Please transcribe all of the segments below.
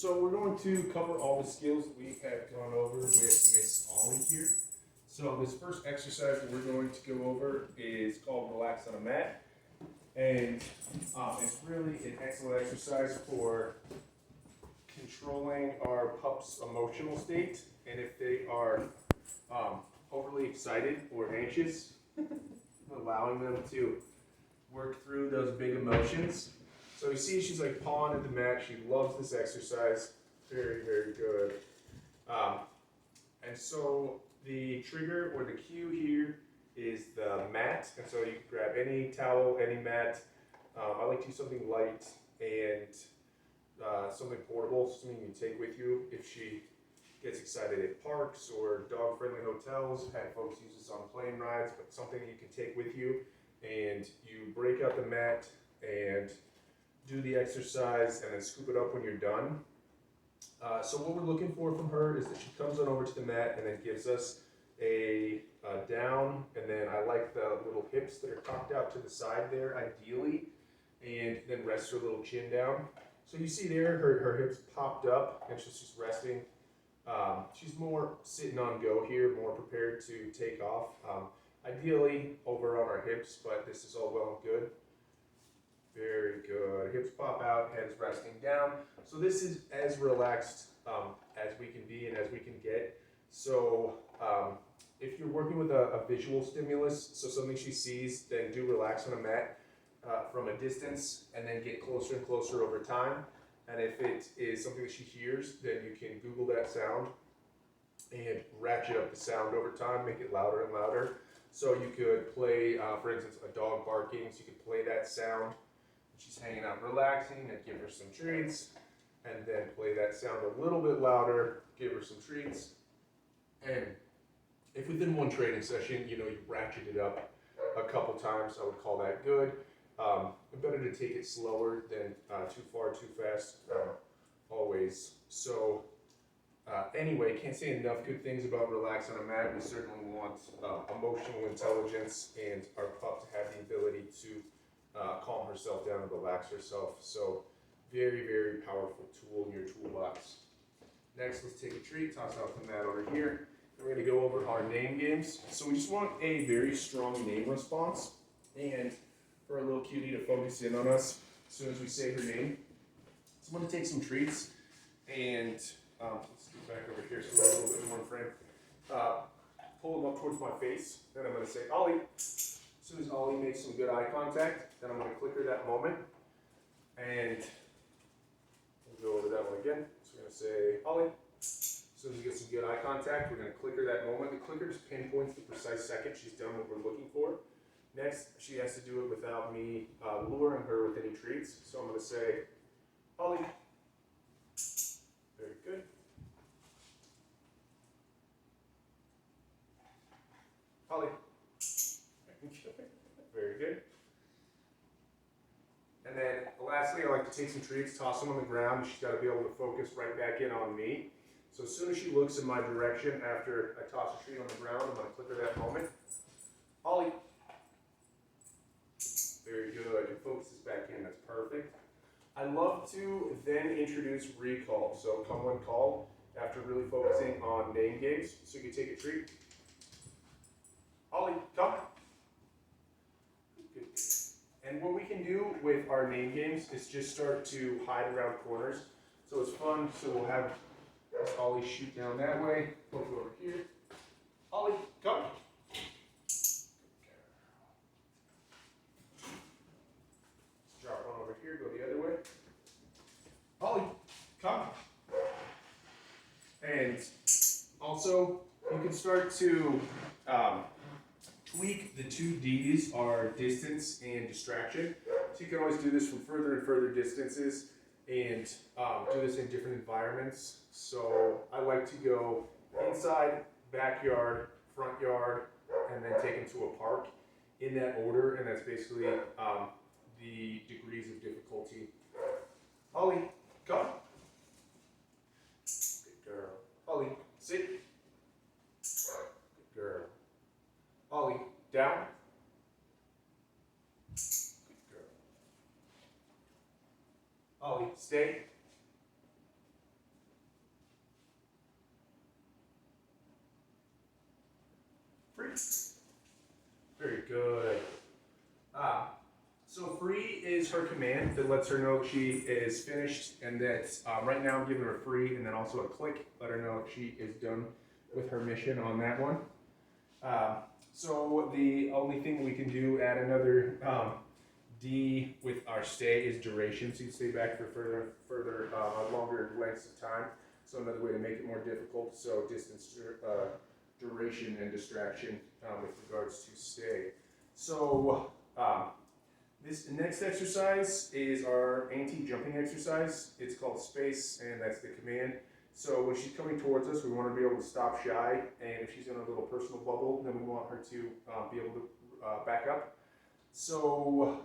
So we're going to cover all the skills that we have gone over with Miss Ollie here. So this first exercise that we're going to go over is called Relax on a Mat. And it's really an excellent exercise for controlling our pup's emotional state. And if they are overly excited or anxious, allowing them to work through those big emotions. So you see she's like pawing at the mat. She loves this exercise. Very, very good. And so the trigger or the cue here is the mat. And so you can grab any towel, any mat. I like to use something light and something portable, something you can take with you if she gets excited at parks or dog-friendly hotels. I've had folks use this on plane rides, but something you can take with you. And you break out the mat and do the exercise and then scoop it up when you're done. So what we're looking for from her is that she comes on over to the mat and then gives us a down, and then I like the little hips that are cocked out to the side there ideally, and then rests her little chin down. So you see there her hips popped up and she's just resting. She's more sitting on go here, more prepared to take off. Ideally over on our hips, but this is all well and good. Very good. Hips pop out, head's resting down. So this is as relaxed as we can be and as we can get. So if you're working with a visual stimulus, so something she sees, then do relax on a mat from a distance and then get closer and closer over time. And if it is something that she hears, then you can Google that sound and ratchet up the sound over time, make it louder and louder. So you could play, for instance, a dog barking, so you could play that sound. She's hanging out relaxing and give her some treats, and then play that sound a little bit louder, give her some treats. And if within one training session, you ratchet it up a couple times, I would call that good. Better to take it slower than too far, too fast, always. So anyway, can't say enough good things about relax on a mat. We certainly want emotional intelligence and our pup to have the ability to calm herself down and relax herself. So very, very powerful tool in your toolbox. Next, let's take a treat, toss out the mat over here. And we're gonna go over our name games. So we just want a very strong name response and for a little cutie to focus in on us as soon as we say her name. So I'm gonna take some treats and let's get back over here so we're a little bit more in frame. Pull them up towards my face, then I'm gonna say Ollie. As soon as Ollie makes some good eye contact, then I'm going to clicker that moment, and we'll go over that one again. So we're going to say Ollie. As soon as we get some good eye contact, we're going to clicker that moment. The clicker just pinpoints the precise second she's done what we're looking for. Next, she has to do it without me luring her with any treats. So I'm going to say Ollie. Very good. Ollie. Very good. And then lastly, I like to take some treats, toss them on the ground. She's got to be able to focus right back in on me. So as soon as she looks in my direction after I toss a treat on the ground, I'm going to clicker that moment. Ollie. Very good. And focuses back in. That's perfect. I love to then introduce recall. So come when called after really focusing on name games. So you can take a treat. Ollie, come. And what we can do with our name games is just start to hide around corners. So it's fun. So we'll have Ollie shoot down that way. Poke over here. Ollie, come. Drop one over here. Go the other way. Ollie, come. And also, you can start to tweak the two D's, are distance and distraction. So you can always do this from further and further distances and do this in different environments. So I like to go inside, backyard, front yard, and then take them to a park in that order, and that's basically the degrees of difficulty. Ollie, come. Good girl. Ollie, sit. Good girl. Ollie, down. Good girl. Ollie, stay. Very good. So free is her command that lets her know she is finished, and that right now I'm giving her free, and then also a click, let her know she is done with her mission on that one. So the only thing we can do, add another D with our stay is duration, so you stay back for further longer lengths of time. So another way to make it more difficult, so distance, duration, and distraction with regards to stay. So this next exercise is our anti-jumping exercise. It's called space, and that's the command. So when she's coming towards us, we want her to be able to stop shy, and if she's in a little personal bubble, then we want her to be able to back up. So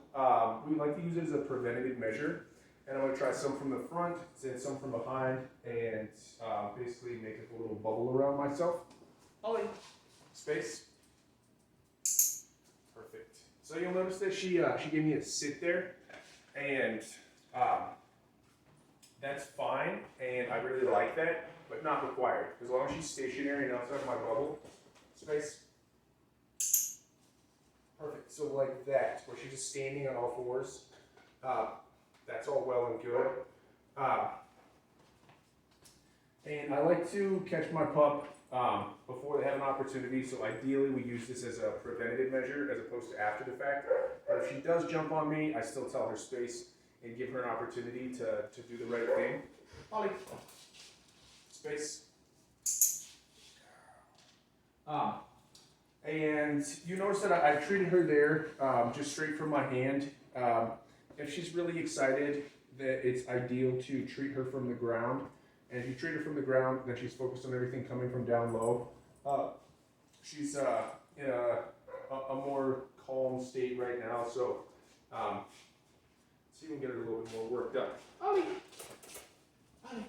we like to use it as a preventative measure, and I'm going to try some from the front, and some from behind, and basically make like a little bubble around myself. Ollie, space. Perfect. So you'll notice that she gave me a sit there, and that's fine, and I really like that, but not required. As long as she's stationary and outside of my bubble, space. Perfect. So like that, where she's just standing on all fours. That's all well and good. And I like to catch my pup before they have an opportunity, so ideally we use this as a preventative measure as opposed to after the fact. But if she does jump on me, I still tell her space and give her an opportunity to do the right thing. Ollie, space. And you notice that I treated her there just straight from my hand. If she's really excited, that it's ideal to treat her from the ground. And if you treat her from the ground, then she's focused on everything coming from down low. She's in a more calm state right now, so see if we can get her a little bit more worked up. Ollie! Ollie!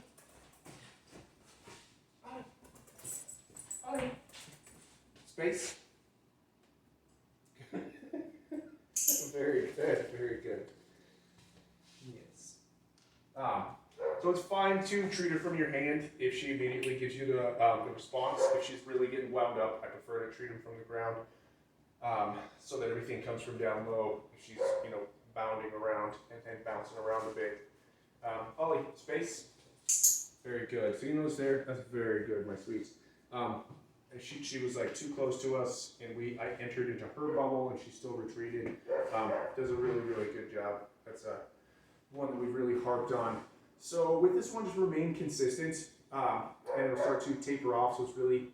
Ollie! Ollie! Space. Very good, very good. Yes. So it's fine to treat her from your hand if she immediately gives you the response. If she's really getting wound up, I prefer to treat them from the ground so that everything comes from down low. If she's, bounding around and bouncing around a bit. Ollie, space. Very good. So you notice there, that's very good, my sweets. And she was like too close to us, and I entered into her bubble, and she still retreated. Does a really, really good job. That's one that we've really harped on. So with this one, just remain consistent, and it'll start to taper off. So it's really,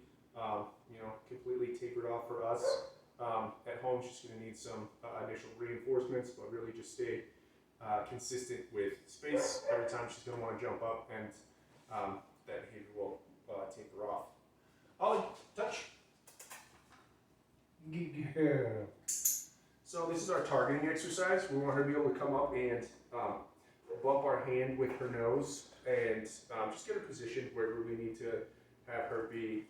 completely tapered off for us. At home, she's going to need some initial reinforcements, but really just stay consistent with space. Every time she's going to want to jump up, and that behavior will taper off. Ollie, touch. Yeah. So this is our targeting exercise. We want her to be able to come up and bump our hand with her nose and just get her positioned wherever we need to have her be.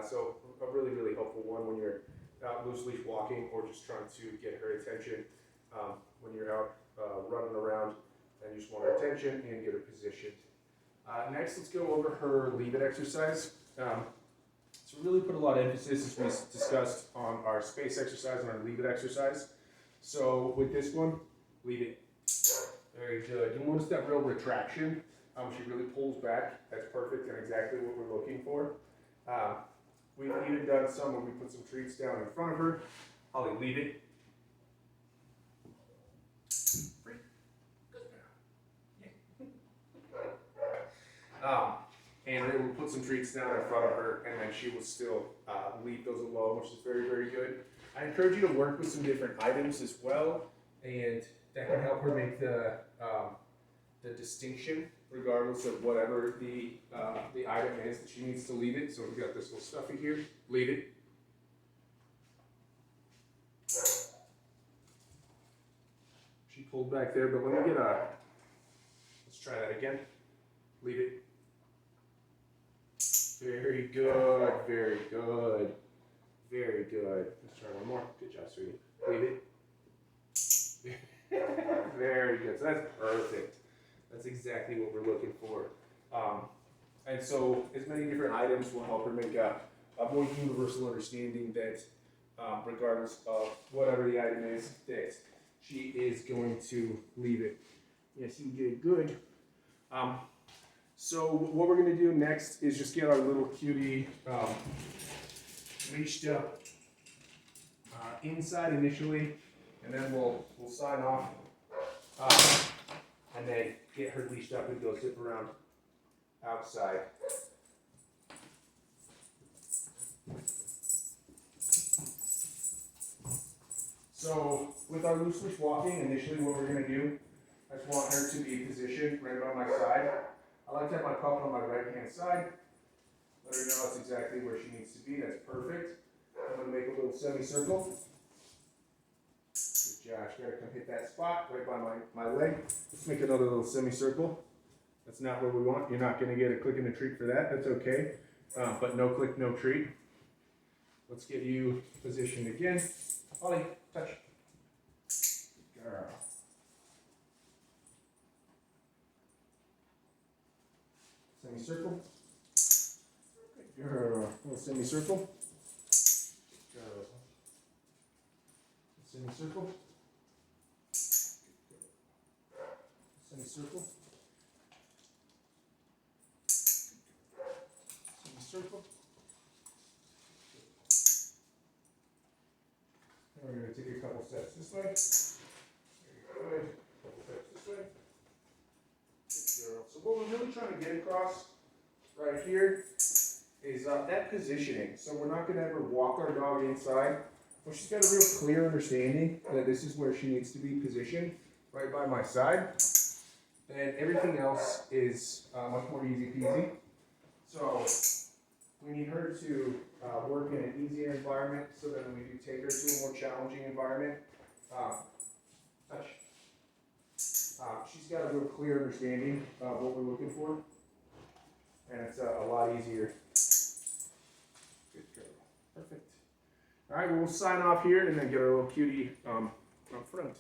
So a really, really helpful one when you're out loose leaf walking or just trying to get her attention when you're out running around and you just want her attention and get her positioned. Next, let's go over her leave it exercise. So we really put a lot of emphasis, as we discussed, on our space exercise and our leave it exercise. So with this one, leave it. Very good. You'll notice that real retraction. She really pulls back. That's perfect and exactly what we're looking for. We've even done some where we put some treats down in front of her. Ollie, leave it. Free. Good. Yeah. And then we'll put some treats down in front of her, and then she will still leave those alone, which is very, very good. I encourage you to work with some different items as well, and that can help her make the distinction, regardless of whatever the item is that she needs to leave it. So we've got this little stuffy here, leave it. She pulled back there, but let me get let's try that again. Leave it. Very good, very good, very good. Let's try one more. Good job, sweetie. Leave it. Very good. So that's perfect. That's exactly what we're looking for. And so as many different items will help her make a more universal understanding that regardless of whatever the item is that she is going to leave it. Yes, you did good. So what we're gonna do next is just get our little cutie leashed up inside initially, and then we'll sign off, and then get her leashed up and go zip around outside. So with our loose leash walking, initially what we're gonna do, I just want her to be positioned right by my side. I like to have my pup on my right hand side. Let her know that's exactly where she needs to be. That's perfect. I'm gonna make a little semicircle. Good job. She gotta come hit that spot right by my leg. Let's make another little semicircle. That's not what we want. You're not gonna get a click and a treat for that. That's okay. But no click, no treat. Let's get you positioned again. Ollie, touch. Good girl. Semicircle. Good girl. Little semicircle. Good girl. Semicircle. Semicircle. Semicircle. And we're going to take a couple steps this way. Very good. Couple steps this way. Good girl. So what we're really trying to get across right here is that positioning. So we're not going to ever walk our dog inside. Well, she's got a real clear understanding that this is where she needs to be positioned, right by my side. And everything else is much more easy peasy. So we need her to work in an easier environment so that when we do take her to a more challenging environment, she's got a real clear understanding of what we're looking for. And it's a lot easier. Good girl. Perfect. All right, well, we'll sign off here and then get our little cutie up front.